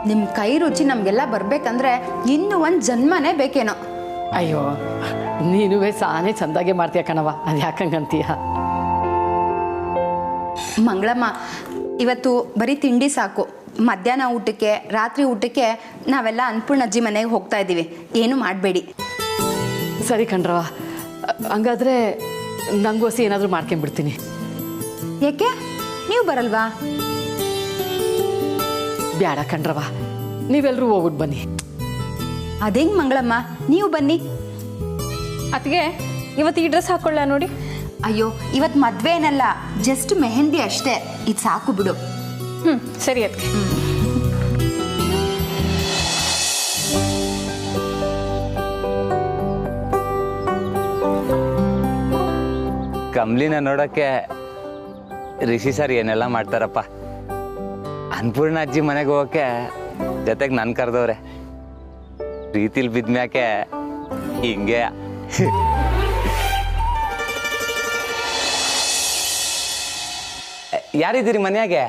ನಿಮ್ಮ ಕೈ ರುಚಿ ನಮಗೆಲ್ಲ ಬರಬೇಕಂದ್ರೆ ಇನ್ನೂ ಒಂದು ಜನ್ಮನೇ ಬೇಕೇನೋ. ಅಯ್ಯೋ ನೀನುವೇ ಸಾನೇ ಚಂದಾಗೆ ಮಾಡ್ತೀಯ ಕಣವ, ಅದು ಯಾಕಂಗಂತೀಯ? ಮಂಗಳಮ್ಮ, ಇವತ್ತು ಬರೀ ತಿಂಡಿ ಸಾಕು. ಮಧ್ಯಾಹ್ನ ಊಟಕ್ಕೆ ರಾತ್ರಿ ಊಟಕ್ಕೆ ನಾವೆಲ್ಲ ಅನ್ನಪೂರ್ಣಜ್ಜಿ ಮನೆಗೆ ಹೋಗ್ತಾ ಇದ್ದೀವಿ. ಏನು ಮಾಡಬೇಡಿ. ಸರಿ ಕಣ್ರವ, ಹಂಗಾದ್ರೆ ನಂಗೋಸಿ ಏನಾದರೂ ಮಾಡ್ಕೊಂಬಿಡ್ತೀನಿ. ಯಾಕೆ ನೀವು ಬರಲ್ವಾ? ಬ್ಯಾಡ ಕಣ್ರವ, ನೀವೆಲ್ಲರೂ ಹೋಗ್ಬಿಟ್ಟು ಬನ್ನಿ. ಅದೇಂಗೆ ಮಂಗಳಮ್ಮ, ನೀವು ಬನ್ನಿ. ಅದಕ್ಕೆ ಇವತ್ತು ಈ ಡ್ರೆಸ್ ಹಾಕೊಳ್ಳ ನೋಡಿ. ಅಯ್ಯೋ, ಇವತ್ತು ಮದುವೆ ಏನಲ್ಲ, ಜಸ್ಟ್ ಮೆಹಂದಿ ಅಷ್ಟೇ. ಇದು ಸಾಕು ಬಿಡು. ಸರಿ ಅದಕ್ಕೆ. ಕಮ್ಲಿನ ನೋಡೋಕ್ಕೆ ರಿಷಿ ಸರ್ ಏನೆಲ್ಲ ಮಾಡ್ತಾರಪ್ಪ. ಅನ್ನಪೂರ್ಣ ಅಜ್ಜಿ ಮನೆಗೆ ಹೋಗೋಕ್ಕೆ ಜೊತೆಗೆ ನನ್ನ ಕರೆದವ್ರೆ. ಪ್ರೀತಿಲಿ ಬಿದ್ಮ್ಯಾಕೆ ಹಿಂಗೆ. ಯಾರಿದ್ದೀರಿ ಮನೆಯಾಗೆ?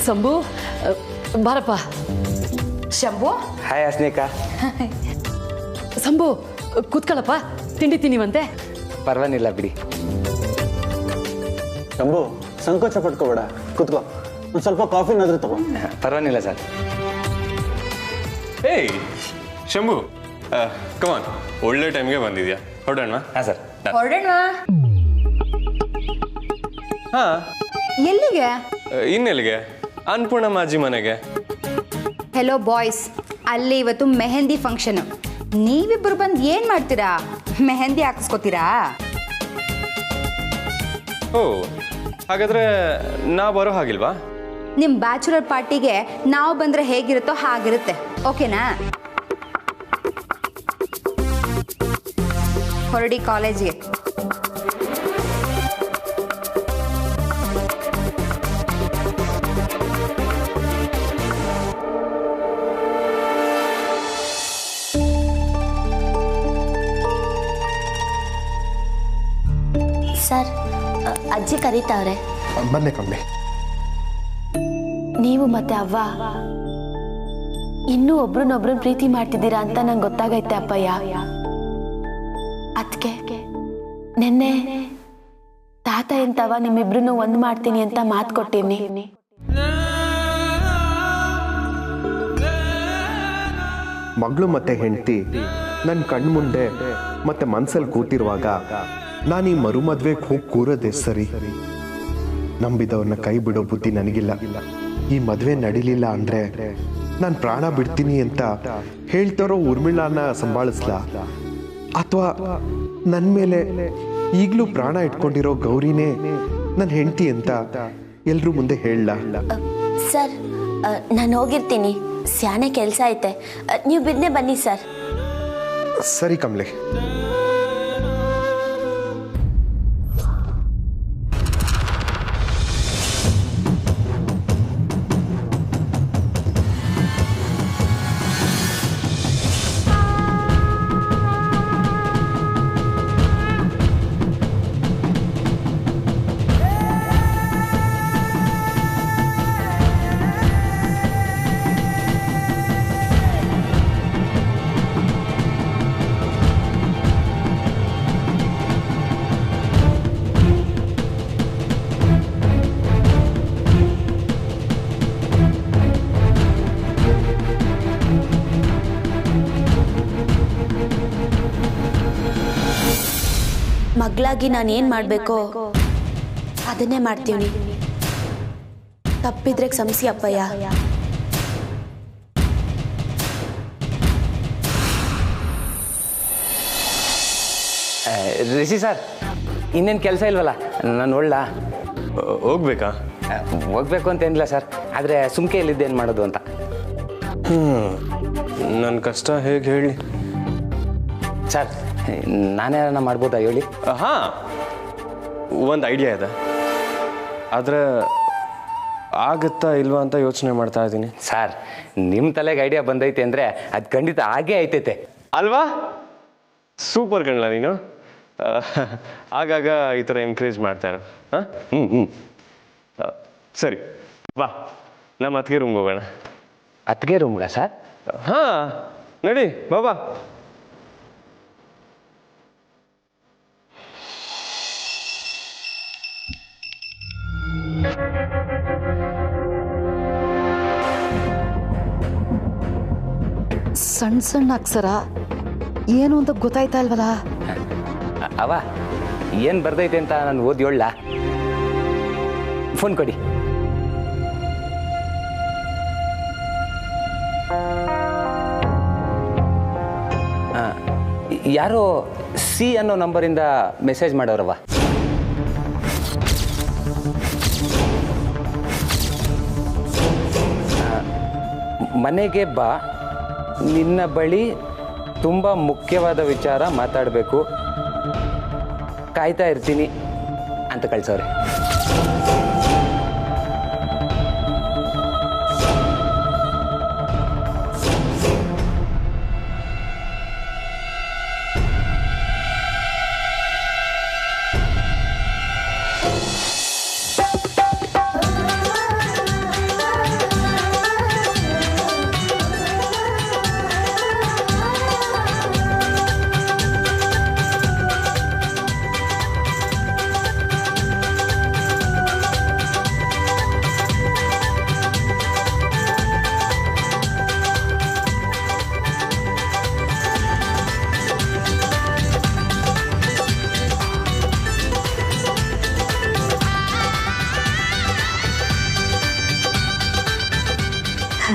ಸಂಭು ಬಾರಪ್ಪ. ಶಂಭು, ಹಾಯ್ ಅಸ್ನಿಕಾ. ಸಂಭು ಕೂತ್ಕೊಳ್ಳಪ್ಪ, ತಿಂಡಿ ತಿನ್ನಿವಂತೆ. ಪರವಾಗಿಲ್ಲ ಬಿಡಿ. ಶಂಭು, ಸಂಕೋಚ ಪಡ್ಕೋಬೇಡ, ಕೂತ್ಕೋ. ಒಂದು ಸ್ವಲ್ಪ ಕಾಫಿನಾದ್ರೂ ತಗೋ. ಪರವಾಗಿಲ್ಲ ಸರ್. ಏಯ್ ಶಂಭು, ಕಮಾನ್, ಒಳ್ಳೆ ಟೈಮ್ಗೆ ಬಂದಿದ್ಯಾ. ಹೊರಡೋಣ? ಹಾಂ ಸರ್. ಹೊರಡೋಣವಾ? ಹಾಂ. ಎಲ್ಲಿಗೆ? ಇನ್ನೆಲ್ಲಿಗೆ? ಅನ್ನಪೂರ್ಣಮ್ಮ ಅಜ್ಜಿ ಮನೆಗೆ. ಹೆಲೋ ಬಾಯ್ಸ್, ಅಲ್ಲಿ ಇವತ್ತು ಮೆಹಂದಿ ಫಂಕ್ಷನು. ನೀವಿಬ್ಬರು ಬಂದು ಏನು ಮಾಡ್ತೀರಾ? ಮೆಹಂದಿ ಹಾಕಿಸ್ಕೋತೀರಾ? ಓ, ಹಾಗಾದ್ರೆ ನಾ ಬರೋ ಹಾಗಿಲ್ವಾ? ನಿಮ್ಮ ಬ್ಯಾಚುಲರ್ ಪಾರ್ಟಿಗೆ ನಾವು ಬಂದರೆ ಹೇಗಿರುತ್ತೋ ಹಾಗಿರುತ್ತೆ. ಓಕೆನಾ? ಹೊರಡಿ ಕಾಲೇಜಿಗೆ. ಸರ್, ಅಜ್ಜಿ ಕರೀತಾವ್ರೆ. ಬನ್ನಿ ಕಮ್ಮಿ. ನೀವು ಮತ್ತೆ ಅವ್ವ ಇನ್ನೂ ಒಬ್ರನ್ನೊಬ್ರನ್ನ ಪ್ರೀತಿ ಮಾಡ್ತಿದ್ದೀರಾ ಅಂತ ನಂಗೆ ಗೊತ್ತಾಗೈತೆ ಅಪ್ಪಯ್ಯ. ಅದಕ್ಕೆ ನೆನ್ನೆ ತಾತ ಎಂತವ ನಿಮ್ಮಿಬ್ರನ್ನು ಒಂದ್ ಮಾಡ್ತೀನಿ ಅಂತ ಮಾತು ಕೊಟ್ಟಿನಿ. ಮಗಳು ಮತ್ತೆ ಹೆಂಡತಿ ನನ್ನ ಕಣ್ಮುಂದೆ ಮತ್ತೆ ಮನ್ಸಲ್ಲಿ ಕೂತಿರುವಾಗ ನಾನು ಈ ಮರುಮದ್ವೆಗೆ ಹೋಗಿ ಕೂರೋದೇ ಸರಿ? ನಂಬಿದವ್ರನ್ನ ಕೈ ಬಿಡೋ ಬುದ್ಧಿ ನನಗಿಲ್ಲ. ಈ ಮದುವೆ ನಡಿಲಿಲ್ಲ ಅಂದ್ರೆ ನಾನು ಪ್ರಾಣ ಬಿಡ್ತೀನಿ ಅಂತ ಹೇಳ್ತಾರೋ ಉರ್ಮಿಳಾನ ಸಂಭಾಳಿಸ್ಲಾ, ಅಥವಾ ನನ್ನ ಮೇಲೆ ಈಗಲೂ ಪ್ರಾಣ ಇಟ್ಕೊಂಡಿರೋ ಗೌರಿನೇ ನನ್ನ ಹೆಂಡತಿ ಅಂತ ಎಲ್ರೂ ಮುಂದೆ ಹೇಳಲ್ಲ? ಸರ್, ನಾನು ಹೋಗಿರ್ತೀನಿ, ಸ್ಯಾನೆ ಕೆಲಸ ಐತೆ. ನೀವು ಬಿಡ್ನೆ ಬನ್ನಿ ಸರ್. ಸರಿ ಕಮಲೆ. ಮಗಳಾಗಿ ನಾನು ಏನು ಮಾಡಬೇಕೋ ಅದನ್ನೇ ಮಾಡ್ತೀವಿ. ತಪ್ಪಿದ್ರೆ ಕ್ಷಮಿಸಿ ಅಪ್ಪಯ್ಯ. ರಿಷಿ ಸರ್, ಇನ್ನೇನು ಕೆಲಸ ಇಲ್ವಲ್ಲ? ನಾನು ಒಳ್ಳ ಹೋಗ್ಬೇಕಾ? ಹೋಗ್ಬೇಕು ಅಂತ ಏನಿಲ್ಲ ಸರ್, ಆದರೆ ಸುಮ್ಕೆ ಇಲ್ಲಿದ್ದೇನು ಮಾಡೋದು ಅಂತ. ನನ್ನ ಕಷ್ಟ ಹೇಗೆ ಹೇಳಿ ಸರ್? ನಾನೇನ ಮಾಡ್ಬೋದಾ ಹೇಳಿ? ಹಾಂ, ಒಂದು ಐಡಿಯಾ ಇದೆ, ಆದರೆ ಆಗುತ್ತಾ ಇಲ್ವಾ ಅಂತ ಯೋಚನೆ ಮಾಡ್ತಾ ಇದ್ದೀನಿ. ಸರ್, ನಿಮ್ಮ ತಲೆಗೆ ಐಡಿಯಾ ಬಂದೈತೆ ಅಂದರೆ ಅದು ಖಂಡಿತ ಆಗೇ ಐತೈತೆ ಅಲ್ವಾ? ಸೂಪರ್ ಕಣ್ಣ ನೀನು. ಆಗಾಗ ಈ ಥರ ಎನ್ಕರೇಜ್ ಮಾಡ್ತಾರೆ. ಹಾಂ, ಸರಿ ಬಾ ನಮ್ಮ ಅತ್ತಿಗೆ ರೂಮ್ಗೆ ಹೋಗೋಣ. ಅತ್ತಿಗೆ ರೂಮ್ಗ ಸರ್? ಹಾಂ, ನಡಿ ಬಾಬಾ. ಸಣ್ಣ ಸಣ್ಣ ಅಕ್ಷರ ಏನು ಅಂತ ಗೊತ್ತಾಯ್ತಾ ಇಲ್ವಲ್ಲ? ಅವ ಏನು ಬರ್ದೈತೆ ಅಂತ ನಾನು ಓದಿ ಹೇಳ. ಫೋನ್ ಕೊಡಿ. ಯಾರೋ ಸಿ ಅನ್ನೋ ನಂಬರಿಂದ ಮೆಸೇಜ್ ಮಾಡೋರವ. ಮನೆಗೆ ಬಾ, ನಿನ್ನ ಬಳಿ ತುಂಬ ಮುಖ್ಯವಾದ ವಿಚಾರ ಮಾತಾಡಬೇಕು, ಕಾಯ್ತಾ ಇರ್ತೀನಿ ಅಂತ ಕಳ್ಸವ್ರೆ.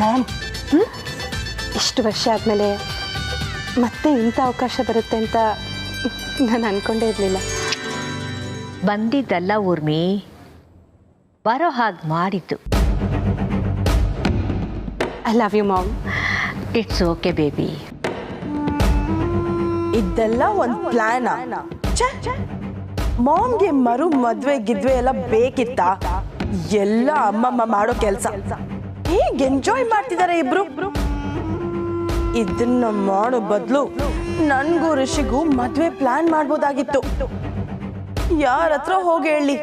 ಮಾಮ್, ಇಷ್ಟು ವರ್ಷ ಆದಮೇಲೆ ಮತ್ತೆ ಇಂಥ ಅವಕಾಶ ಬರುತ್ತೆ ಅಂತ ನಾನು ಅಂದ್ಕೊಂಡೇ ಇರಲಿಲ್ಲ. ಬಂದಿದ್ದಲ್ಲ ಊರ್ಮಿ, ಬರೋ ಹಾಗೆ ಮಾಡಿದ್ದು. I love you mom. It's okay baby. ಇದೆಲ್ಲ ಒಂದು ಪ್ಲಾನ್. ಮಾಮ್ಗೆ ಮದುವೆ ಗಿದ್ವೆ ಎಲ್ಲ ಬೇಕಿತ್ತ? ಎಲ್ಲ ಅಮ್ಮಮ್ಮ ಮಾಡೋ ಕೆಲಸ. ಹೇಗೆ ಎಂಜಾಯ್ ಮಾಡ್ತಿದ್ದಾರೆ ಇಬ್ರು. ಇದನ್ನ ಮಾಡೋ ಬದಲು ನನ್ಗೂ ಋಷಿಗೂ ಮದ್ವೆ ಪ್ಲಾನ್ ಮಾಡ್ಬೋದಾಗಿತ್ತು. ಯಾರ ಹತ್ರ ಹೋಗಿ ಹೇಳಿ?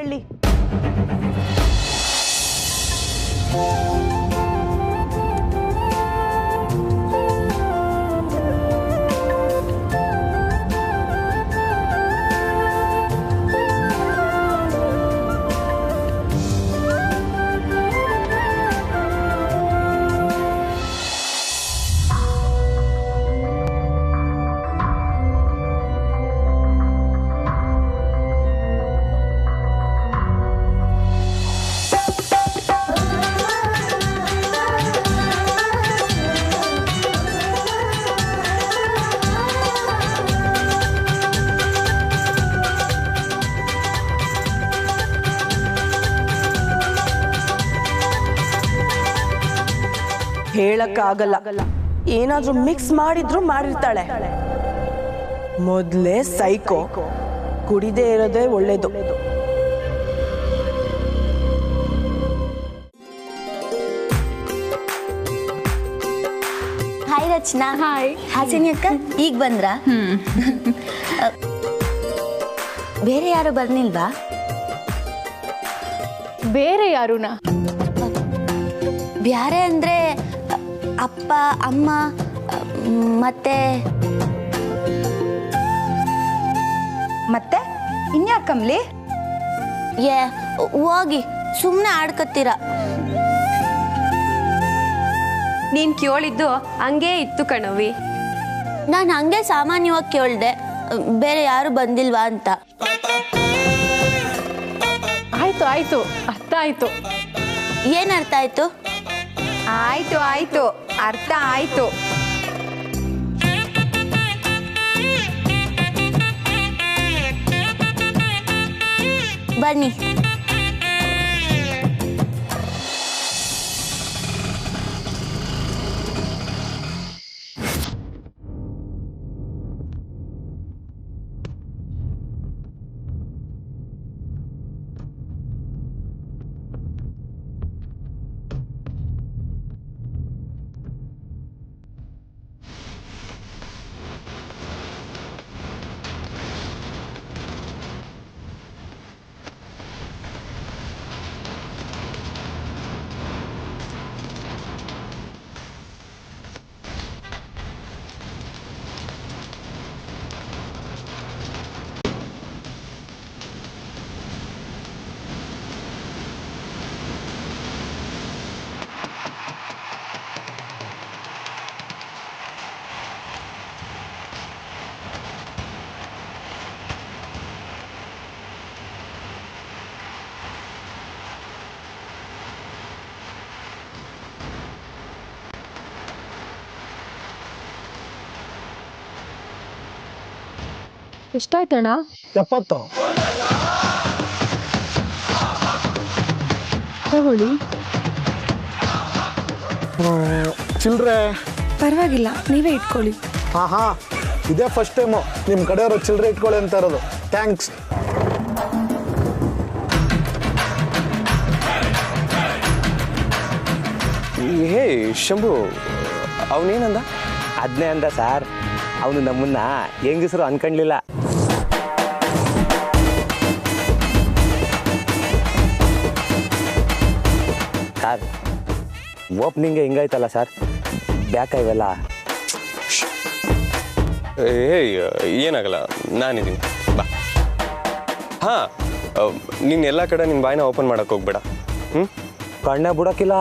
ಹೇಳಕ್ಕಾಗಲ್ಲ. ಏನಾದ್ರೂ ಮಿಕ್ಸ್ ಮಾಡಿದ್ರು ಮಾಡಿರ್ತಾಳೆ. ಮೊದ್ಲೇ ಸೈಕೋ, ಕುಡಿದೇ ಇರೋದೇ ಒಳ್ಳೇದು. ಹಾಯ್ ರಚನಾ. ಹಾಯ್. ಹಾಸಿನಿ ಅಕ್ಕ ಈಗ ಬಂದ್ರಾ? ಬೇರೆ ಯಾರು ಬರ್ನಿಲ್ವಾ? ಬೇರೆ ಯಾರುನಾ? ಬ್ಯಾರೆ ಅಂದ್ರೆ ಅಪ್ಪ ಅಮ್ಮ ಮತ್ತೆ ಮತ್ತೆ ಇನ್ಯಾರು ಕಮ್ಲಿ? ಏ ಹೋಗಿ ಸುಮ್ಮನೆ ಆಡ್ಕತ್ತೀರ. ನೀನು ಕೇಳಿದ್ದು ಹಂಗೇ ಇತ್ತು ಕಣವಿ. ನಾನು ಹಂಗೆ ಸಾಮಾನ್ಯವಾಗಿ ಕೇಳ್ದೆ, ಬೇರೆ ಯಾರು ಬಂದಿಲ್ವಾ ಅಂತ. ಆಯ್ತು ಆಯ್ತು, ಅರ್ಥ ಆಯ್ತು. ಏನ್ ಅರ್ಥ ಆಯ್ತು? ಆಯ್ತು ಆಯ್ತು, ಅರ್ಥ ಆಯ್ತು. ಬನ್ನಿ. ಎಷ್ಟಾಯ್ತಣ್ಣ? 70. ತಗೊಳ್ಳಿ. ಚಿಲ್ಲರೆ. ಪರವಾಗಿಲ್ಲ, ನೀವೇ ಇಟ್ಕೊಳ್ಳಿ. ಹಾ ಇದೇ ಫಸ್ಟ್ ಟೈಮು ನಿಮ್ಮ ಕಡೆಯವರು ಚಿಲ್ಲರೆ ಇಟ್ಕೊಳ್ಳಿ ಅಂತ ಇರೋದು. ಥ್ಯಾಂಕ್ಸ್. ಹೇ ಶಂಭು, ಅವನೇನಂದ? ಅದನ್ನೇ ಅಂದ ಸರ್. ಅವನು ನಮ್ಮನ್ನ ಹೆಂಗಸರು ಅನ್ಕೊಂಡ್ಲಿಲ್ಲ. ಸರ್ ಓಪನಿಂಗ್ ಹಿಂಗಾಯ್ತಲ್ಲ ಸರ್, ಬ್ಯಾಕ ಇವೆಲ್ಲ. ಹೇ ಏನಾಗಲ್ಲ, ನಾನಿದ್ದೀನಿ, ಬಾ. ಹಾಂ, ನೀನು ಎಲ್ಲ ಕಡೆ ನಿನ್ನ ಬಾಯಿನ ಓಪನ್ ಮಾಡೋಕೆ ಹೋಗ್ಬೇಡ. ಕಣ್ಣ ಬಿಡೋಕ್ಕಿಲ್ಲ.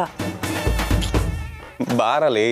ಬಾರಲಿ.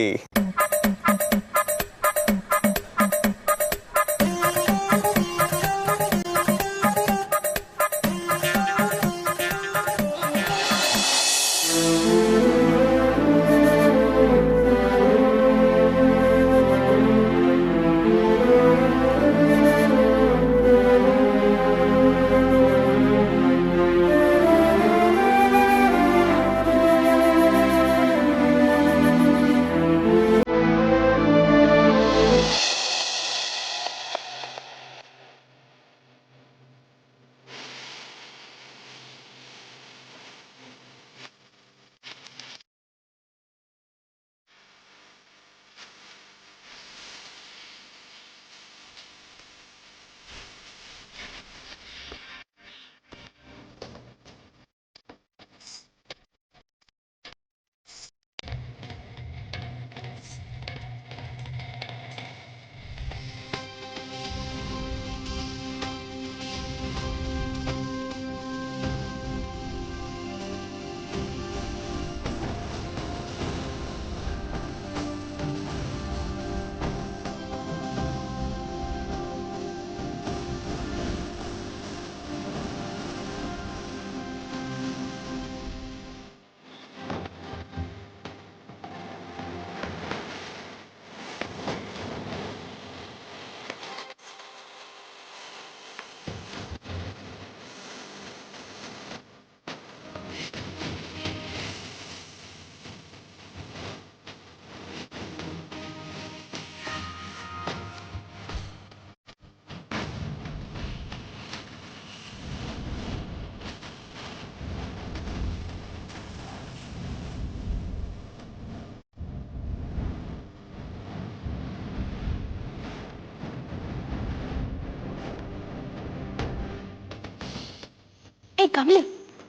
ಏ ಕಮಲಿ,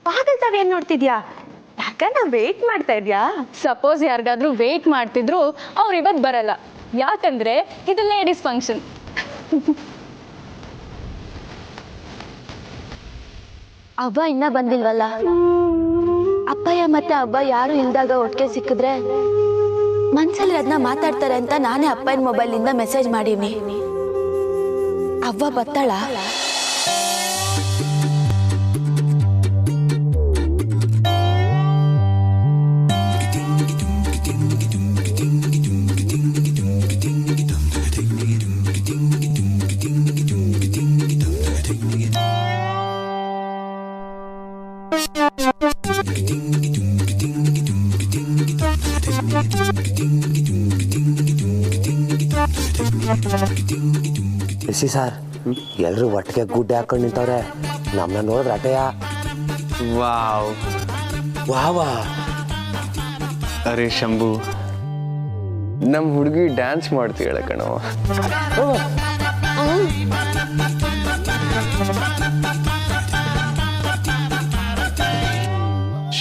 ಪಾಗಲ್ತಾವ ಏನ್ ನೋಡ್ತಿದ್ಯಾ? ಯಾಕಂದ್ರೆ ವೇಟ್ ಮಾಡ್ತಾ ಇದ್ಯಾ? ಸಪೋಸ್ ಯಾರಿಗಾದ್ರೂ ವೇಟ್ ಮಾಡ್ತಿದ್ರು ಅವ್ರು ಇವತ್ತು ಬರಲ್ಲ. ಯಾಕಂದ್ರೆ ಇದು ಲೇಡೀಸ್ ಫಂಕ್ಷನ್. ಅವ್ವ ಇನ್ನ ಬಂದಿಲ್ವಲ್ಲ? ಅಪ್ಪಯ್ಯ ಮತ್ತೆ ಅವ್ವ ಯಾರು ಇಲ್ದಾಗ ಒಟ್ಟಿಗೆ ಸಿಕ್ಕಿದ್ರೆ ಮನ್ಸಲ್ಲಿ ಅದನ್ನ ಮಾತಾಡ್ತಾರೆ ಅಂತ ನಾನೇ ಅಪ್ಪನ ಮೊಬೈಲಿಂದ ಮೆಸೇಜ್ ಮಾಡೀನಿ. ಅವ್ವ ಬತ್ತಾಳ? ಎಸಿ ಸರ್, ಎಲ್ರು ಒಟ್ಟಿಗೆ ಗುಡ್ಡೆ ಹಾಕೊಂಡು ನಿಂತವ್ರೆ. ನಮ್ಮನ್ನ ನೋಡಿದ್ರೆ ಅಟೆಯ. ವಾವ್ ವಾವಾ. ಅರೆ ಶಂಭು, ನಮ್ಮ ಹುಡುಗಿ ಡ್ಯಾನ್ಸ್ ಮಾಡ್ತೀಯಳ ಕಣೋ.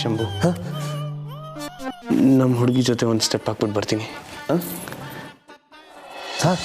ಶಂಭು, ನಮ್ಮ ಹುಡುಗಿ ಜೊತೆ ಒಂದು ಸ್ಟೆಪ್ ಹಾಕ್ಬಿಟ್ಟು ಬರ್ತೀನಿ. ಸರ್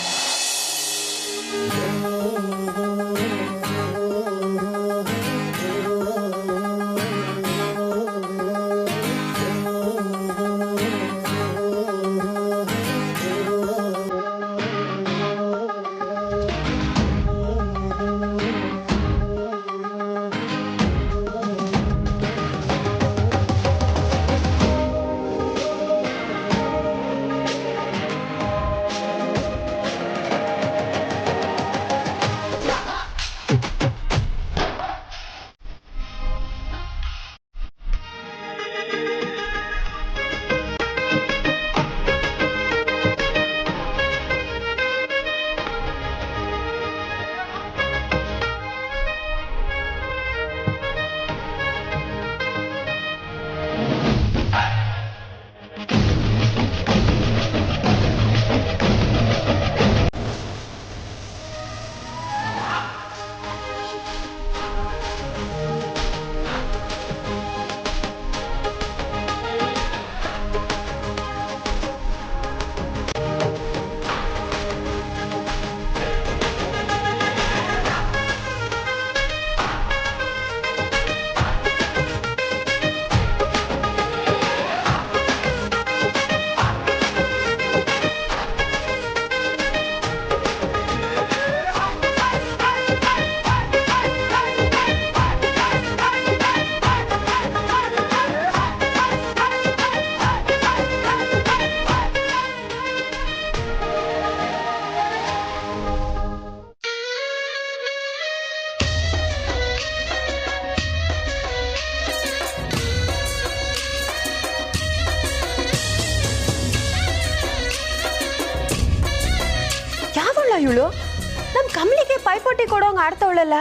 ಇವಳು ನಮ್ಮ ಕಮಲಿಗೆ ಪೈಪೋಟಿ ಕೊಡೋಂಗ್ ಆಡ್ತವಳಲ್ಲ.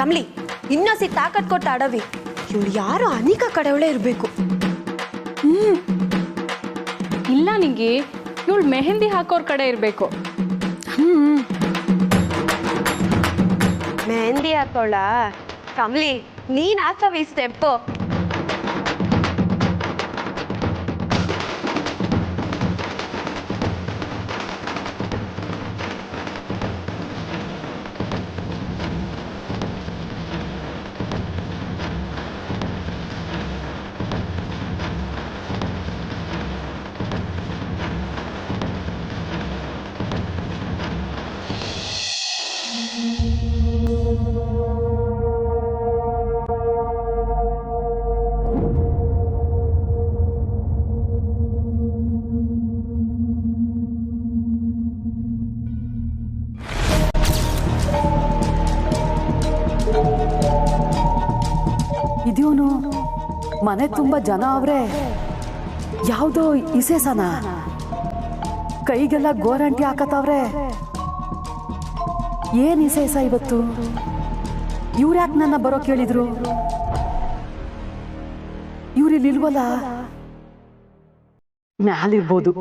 ಕಮಲಿ ಇನ್ನೊಸಿ ತಾಕತ್ ಕೊಟ್ಟು ಆಡವಿ. ಇವಳು ಯಾರು ಅನಿಕಾ ಕಡೆಯವಳೇ ಇರಬೇಕು. ಇಲ್ಲ ನಿಂಗೆ ಇವಳು ಮೆಹಂದಿ ಹಾಕೋರ್ ಕಡೆ ಇರಬೇಕು. ಮೆಹಂದಿ ಹಾಕೋಳ. ಕಮಲಿ ನೀನ್ ಹಾಕವಿ ಸ್ಟೆಪ್ಪು. ಇದ್ಯೋನು ಮನೆ ತುಂಬ ಜನ ಅವ್ರೆ. ಯಾವುದೋ ಇಸೇಸನ ಕೈಗೆಲ್ಲ ಗೋರಂಟಿ ಹಾಕತ್ತವ್ರೆ. ಏನ್ ಇಸೇಸ ಇವತ್ತು? ಇವ್ರ್ಯಾಕೆ ನನ್ನ ಬರೋ ಕೇಳಿದ್ರು? ಇವ್ರಿಲ್ಲಿಲ್ವಲ್ಲ? ಮ್ಯಾಲಿರ್ಬೋದು.